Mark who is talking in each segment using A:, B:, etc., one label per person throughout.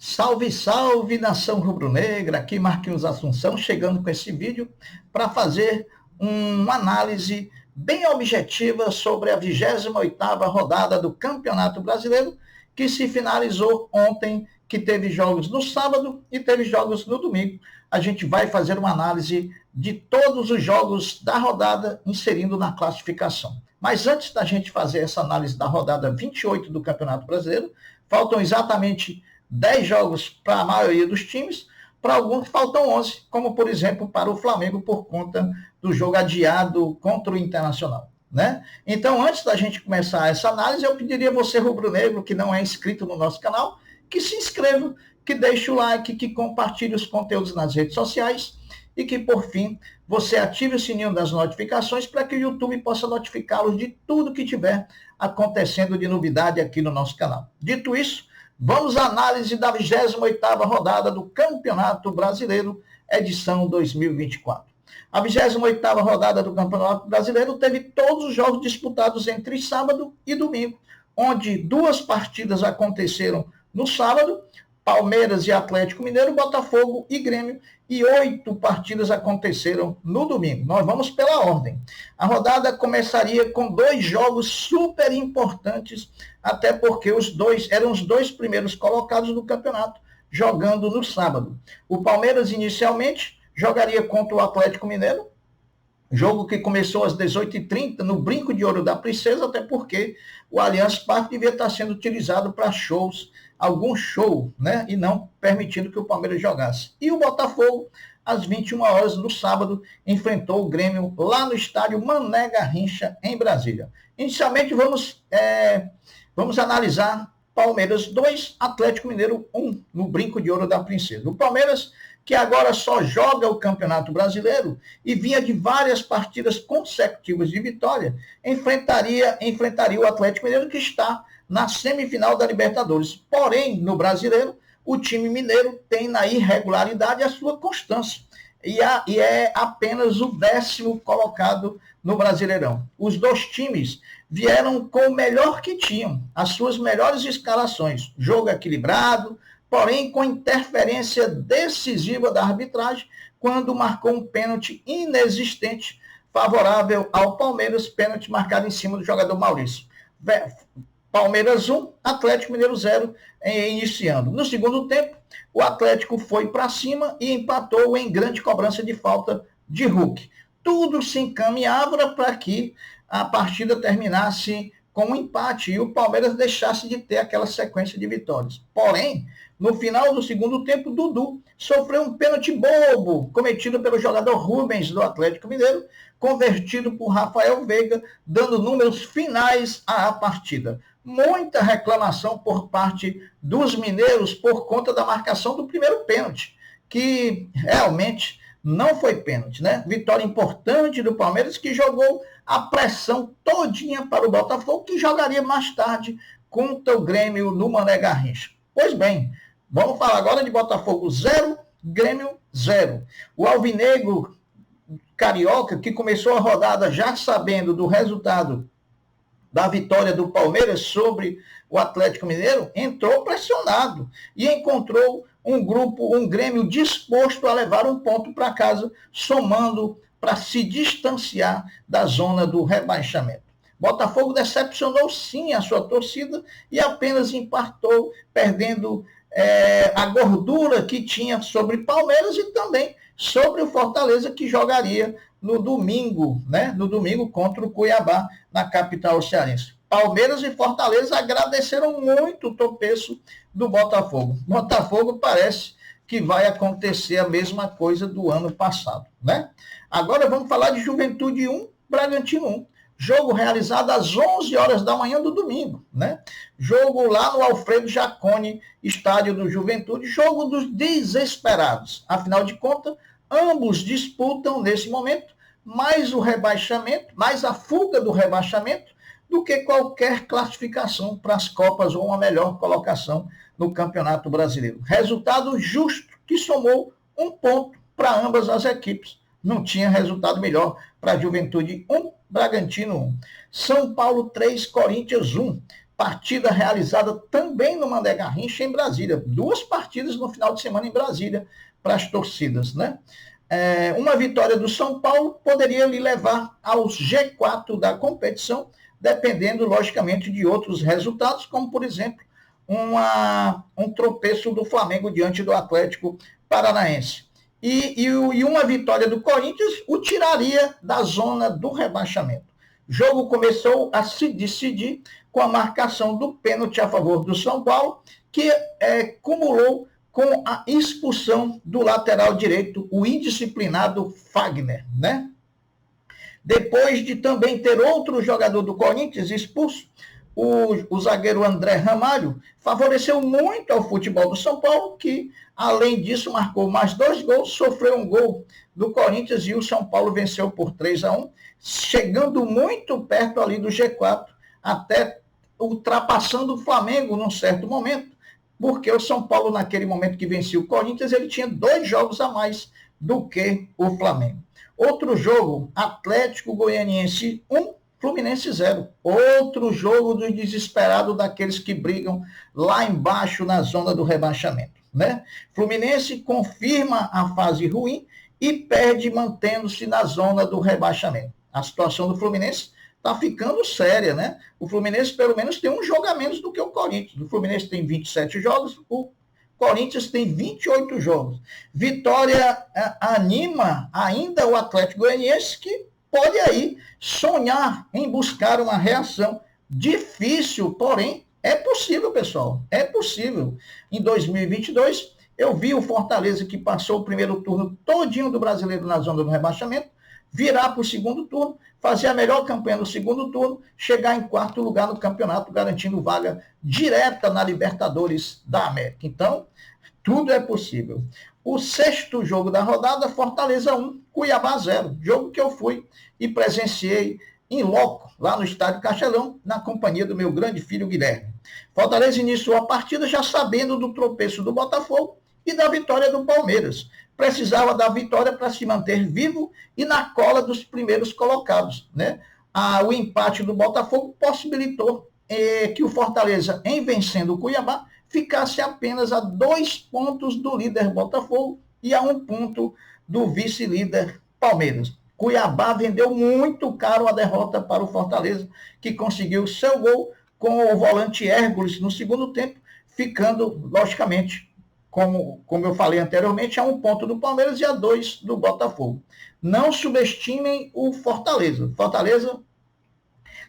A: Salve, salve, nação rubro-negra, aqui Marquinhos Assunção, chegando com esse vídeo para fazer uma análise bem objetiva sobre a 28ª rodada do Campeonato Brasileiro, que se finalizou ontem, que teve jogos no sábado e teve jogos no domingo. A gente vai fazer uma análise de todos os jogos da rodada, inserindo na classificação. Mas antes da gente fazer essa análise da rodada 28 do Campeonato Brasileiro, faltam exatamente 10 jogos para a maioria dos times, para alguns faltam 11, como por exemplo para o Flamengo por conta do jogo adiado contra o Internacional, né? Então, antes da gente começar essa análise, eu pediria a você, rubro-negro, que não é inscrito no nosso canal, que se inscreva, que deixe o like, que compartilhe os conteúdos nas redes sociais e que, por fim, você ative o sininho das notificações para que o YouTube possa notificá-los de tudo que tiver acontecendo de novidade aqui no nosso canal. Dito isso, vamos à análise da 28ª rodada do Campeonato Brasileiro, edição 2024. A 28ª rodada do Campeonato Brasileiro teve todos os jogos disputados entre sábado e domingo, onde 2 partidas aconteceram no sábado, Palmeiras e Atlético Mineiro, Botafogo e Grêmio, e 8 partidas aconteceram no domingo. Nós vamos pela ordem. A rodada começaria com 2 jogos super importantes, até porque eram os 2 primeiros colocados do campeonato, jogando no sábado. O Palmeiras, inicialmente, jogaria contra o Atlético Mineiro, jogo que começou às 18h30, no Brinco de Ouro da Princesa, até porque o Allianz Parque devia estar sendo utilizado para shows, algum show, né? E não permitindo que o Palmeiras jogasse. E o Botafogo, às 21 horas do sábado, enfrentou o Grêmio lá no estádio Mané Garrincha, em Brasília. Inicialmente, vamos analisar Palmeiras 2, Atlético Mineiro 1, no Brinco de Ouro da Princesa. O Palmeiras, que agora só joga o Campeonato Brasileiro e vinha de várias partidas consecutivas de vitória, enfrentaria o Atlético Mineiro, que está na semifinal da Libertadores. Porém, no Brasileiro, o time mineiro tem na irregularidade a sua constância e é apenas o 10º colocado no Brasileirão. Os 2 times vieram com o melhor que tinham, as suas melhores escalações, jogo equilibrado, porém com interferência decisiva da arbitragem, quando marcou um pênalti inexistente favorável ao Palmeiras, pênalti marcado em cima do jogador Maurício. Palmeiras 1, Atlético Mineiro 0, iniciando. No segundo tempo, o Atlético foi para cima e empatou em grande cobrança de falta de Hulk. Tudo se encaminhava para que a partida terminasse com um empate e o Palmeiras deixasse de ter aquela sequência de vitórias. Porém, no final do segundo tempo, Dudu sofreu um pênalti bobo, cometido pelo jogador Rubens do Atlético Mineiro, convertido por Rafael Veiga, dando números finais à partida. Muita reclamação por parte dos mineiros por conta da marcação do primeiro pênalti, que realmente não foi pênalti, né? Vitória importante do Palmeiras, que jogou a pressão todinha para o Botafogo, que jogaria mais tarde contra o Grêmio no Mané Garrincha. Pois bem, vamos falar agora de Botafogo 0, Grêmio 0. O alvinegro carioca, que começou a rodada já sabendo do resultado da vitória do Palmeiras sobre o Atlético Mineiro, entrou pressionado e encontrou um Grêmio disposto a levar um ponto para casa, somando para se distanciar da zona do rebaixamento. Botafogo decepcionou sim a sua torcida e apenas empatou, perdendo a gordura que tinha sobre Palmeiras e também sobre o Fortaleza, que jogaria no domingo, né? No domingo contra o Cuiabá, na capital cearense. Palmeiras e Fortaleza agradeceram muito o tropeço do Botafogo. Botafogo parece que vai acontecer a mesma coisa do ano passado, né? Agora vamos falar de Juventude 1, Bragantino 1. Jogo realizado às 11 horas da manhã do domingo, né? Jogo lá no Alfredo Jaconi, estádio do Juventude, jogo dos desesperados. Afinal de contas, ambos disputam nesse momento mais o rebaixamento, mais a fuga do rebaixamento, do que qualquer classificação para as Copas ou uma melhor colocação no Campeonato Brasileiro. Resultado justo que somou um ponto para ambas as equipes. Não tinha resultado melhor para a Juventude 1, Bragantino 1. São Paulo 3, Corinthians 1. partida realizada também no Mané Garrincha, em Brasília. 2 partidas no final de semana em Brasília para as torcidas, né? Uma vitória do São Paulo poderia lhe levar aos G4 da competição, dependendo, logicamente, de outros resultados, como, por exemplo, um tropeço do Flamengo diante do Atlético Paranaense. E uma vitória do Corinthians o tiraria da zona do rebaixamento. O jogo começou a se decidir com a marcação do pênalti a favor do São Paulo, que cumulou com a expulsão do lateral direito, o indisciplinado Fagner, né? Depois de também ter outro jogador do Corinthians expulso, o zagueiro André Ramalho favoreceu muito ao futebol do São Paulo, que, além disso, marcou mais 2 gols, sofreu um gol do Corinthians e o São Paulo venceu por 3-1, chegando muito perto ali do G4, até ultrapassando o Flamengo num certo momento, porque o São Paulo, naquele momento que vencia o Corinthians, ele tinha 2 jogos a mais do que o Flamengo. Outro jogo, Atlético Goianiense 1, Fluminense 0. Outro jogo do desesperado daqueles que brigam lá embaixo na zona do rebaixamento, né? Fluminense confirma a fase ruim e perde mantendo-se na zona do rebaixamento. A situação do Fluminense está ficando séria, né? O Fluminense, pelo menos, tem um jogo a menos do que o Corinthians. O Fluminense tem 27 jogos, o Corinthians tem 28 jogos. Vitória anima ainda o Atlético Goianiense, que pode aí sonhar em buscar uma reação. Difícil, porém, é possível, pessoal. É possível. Em 2022, eu vi o Fortaleza, que passou o primeiro turno todinho do Brasileiro na zona do rebaixamento, virar para o segundo turno, fazer a melhor campanha no segundo turno, chegar em 4º lugar no campeonato, garantindo vaga direta na Libertadores da América. Então, tudo é possível. O 6º jogo da rodada, Fortaleza 1, Cuiabá 0. Jogo que eu fui e presenciei em loco, lá no Estádio Castelão, na companhia do meu grande filho Guilherme. Fortaleza iniciou a partida já sabendo do tropeço do Botafogo e da vitória do Palmeiras. Precisava da vitória para se manter vivo e na cola dos primeiros colocados, né? O empate do Botafogo possibilitou que o Fortaleza, em vencendo o Cuiabá, ficasse apenas a 2 pontos do líder Botafogo e a 1 ponto do vice-líder Palmeiras. Cuiabá vendeu muito caro a derrota para o Fortaleza, que conseguiu seu gol com o volante Hércules no segundo tempo, ficando, logicamente, como eu falei anteriormente, a 1 ponto do Palmeiras e a 2 do Botafogo. Não subestimem o Fortaleza. Fortaleza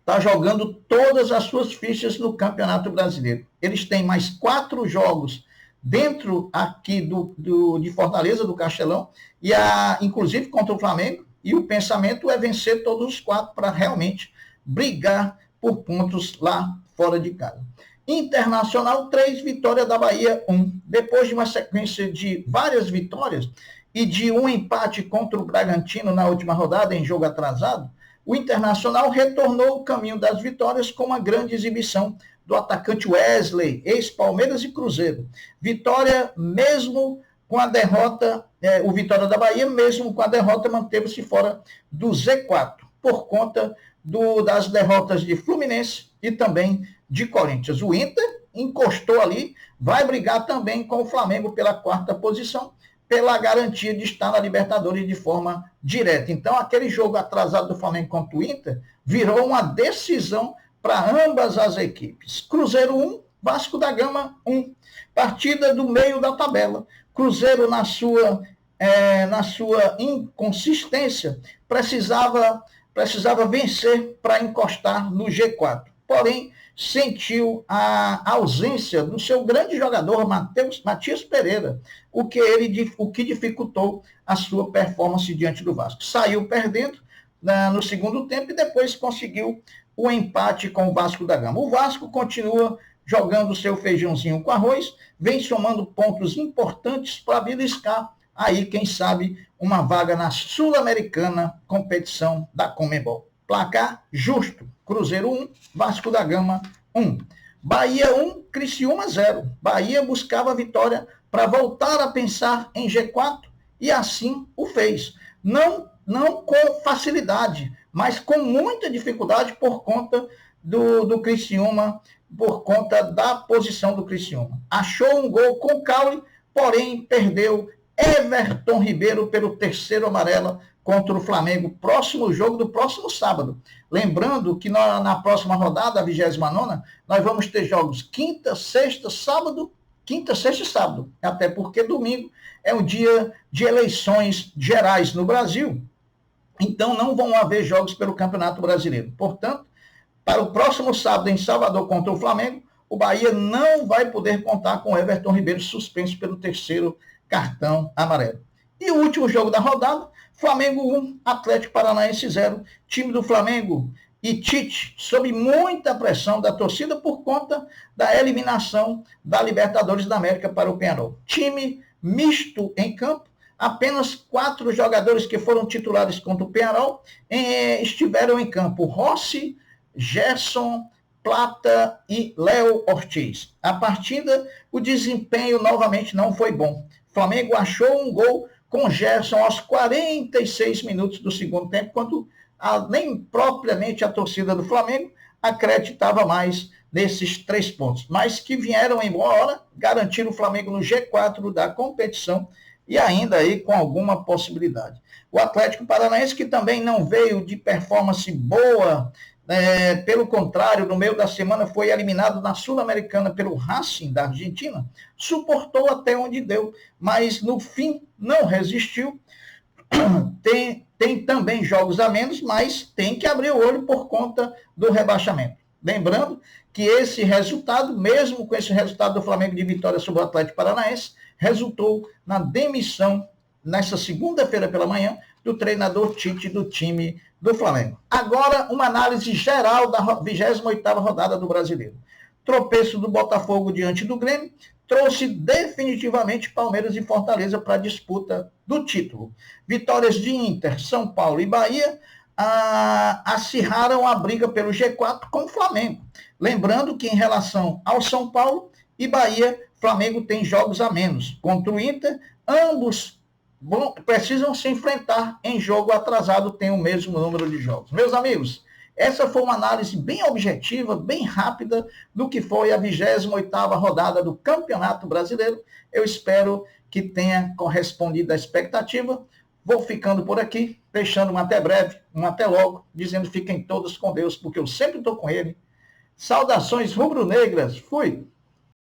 A: está jogando todas as suas fichas no Campeonato Brasileiro. Eles têm mais 4 jogos dentro aqui de Fortaleza, do Castelão, e inclusive contra o Flamengo, e o pensamento é vencer todos os 4 para realmente brigar por pontos lá fora de casa. Internacional 3, vitória da Bahia 1. Depois de uma sequência de várias vitórias e de um empate contra o Bragantino na última rodada em jogo atrasado, o Internacional retornou o caminho das vitórias com uma grande exibição do atacante Wesley, ex-Palmeiras e Cruzeiro. Vitória mesmo com a derrota, o Vitória da Bahia, mesmo com a derrota, manteve-se fora do Z4, por conta das derrotas de Fluminense e também de Corinthians. O Inter encostou ali, vai brigar também com o Flamengo pela 4ª posição, pela garantia de estar na Libertadores de forma direta. Então, aquele jogo atrasado do Flamengo contra o Inter virou uma decisão para ambas as equipes. Cruzeiro 1, Vasco da Gama 1. Partida do meio da tabela. Cruzeiro, na sua inconsistência, precisava vencer para encostar no G4. Porém, sentiu a ausência do seu grande jogador, Matias Pereira, o que dificultou a sua performance diante do Vasco. Saiu perdendo no segundo tempo e depois conseguiu o empate com o Vasco da Gama. O Vasco continua jogando seu feijãozinho com arroz, vem somando pontos importantes para beliscar aí, quem sabe, uma vaga na Sul-Americana, competição da Conmebol. Placar justo. Cruzeiro 1, Vasco da Gama 1. Bahia 1, Criciúma 0. Bahia buscava a vitória para voltar a pensar em G4 e assim o fez. Não com facilidade, mas com muita dificuldade por conta do Criciúma por conta da posição do Criciúma. Achou um gol com caule, porém perdeu Everton Ribeiro pelo terceiro amarelo contra o Flamengo, próximo jogo do próximo sábado. Lembrando que na próxima rodada, a 29ª, nós vamos ter jogos quinta, sexta, sábado, até porque domingo é um dia de eleições gerais no Brasil, então não vão haver jogos pelo Campeonato Brasileiro. Portanto, para o próximo sábado em Salvador contra o Flamengo, o Bahia não vai poder contar com o Everton Ribeiro suspenso pelo terceiro cartão amarelo. E o último jogo da rodada, Flamengo 1, Atlético Paranaense 0. Time do Flamengo e Tite sob muita pressão da torcida por conta da eliminação da Libertadores da América para o Peñarol. Time misto em campo, apenas 4 jogadores que foram titulares contra o Peñarol estiveram em campo. Rossi, Gerson, Plata e Léo Ortiz. A partida, o desempenho novamente não foi bom. O Flamengo achou um gol com Gerson aos 46 minutos do segundo tempo, quando nem propriamente a torcida do Flamengo acreditava mais nesses 3 pontos, mas que vieram em boa hora, garantiram o Flamengo no G4 da competição e ainda aí com alguma possibilidade. O Atlético Paranaense, que também não veio de performance boa, pelo contrário, no meio da semana foi eliminado na Sul-Americana pelo Racing da Argentina, suportou até onde deu, mas no fim não resistiu. Tem também jogos a menos, mas tem que abrir o olho por conta do rebaixamento. Lembrando que esse resultado, mesmo com esse resultado do Flamengo de vitória sobre o Atlético Paranaense, resultou na demissão, nessa segunda-feira pela manhã, do treinador Tite do time do Flamengo. Agora, uma análise geral da 28ª rodada do Brasileiro. Tropeço do Botafogo diante do Grêmio trouxe definitivamente Palmeiras e Fortaleza para a disputa do título. Vitórias de Inter, São Paulo e Bahia acirraram a briga pelo G4 com o Flamengo. Lembrando que em relação ao São Paulo e Bahia, Flamengo tem jogos a menos. Contra o Inter, ambos precisam se enfrentar em jogo atrasado, tem o mesmo número de jogos. Meus amigos, essa foi uma análise bem objetiva, bem rápida do que foi a 28ª rodada do Campeonato Brasileiro. Eu espero que tenha correspondido à expectativa. Vou ficando por aqui, deixando um até breve, um até logo, dizendo fiquem todos com Deus, porque eu sempre estou com ele. Saudações rubro-negras. Fui!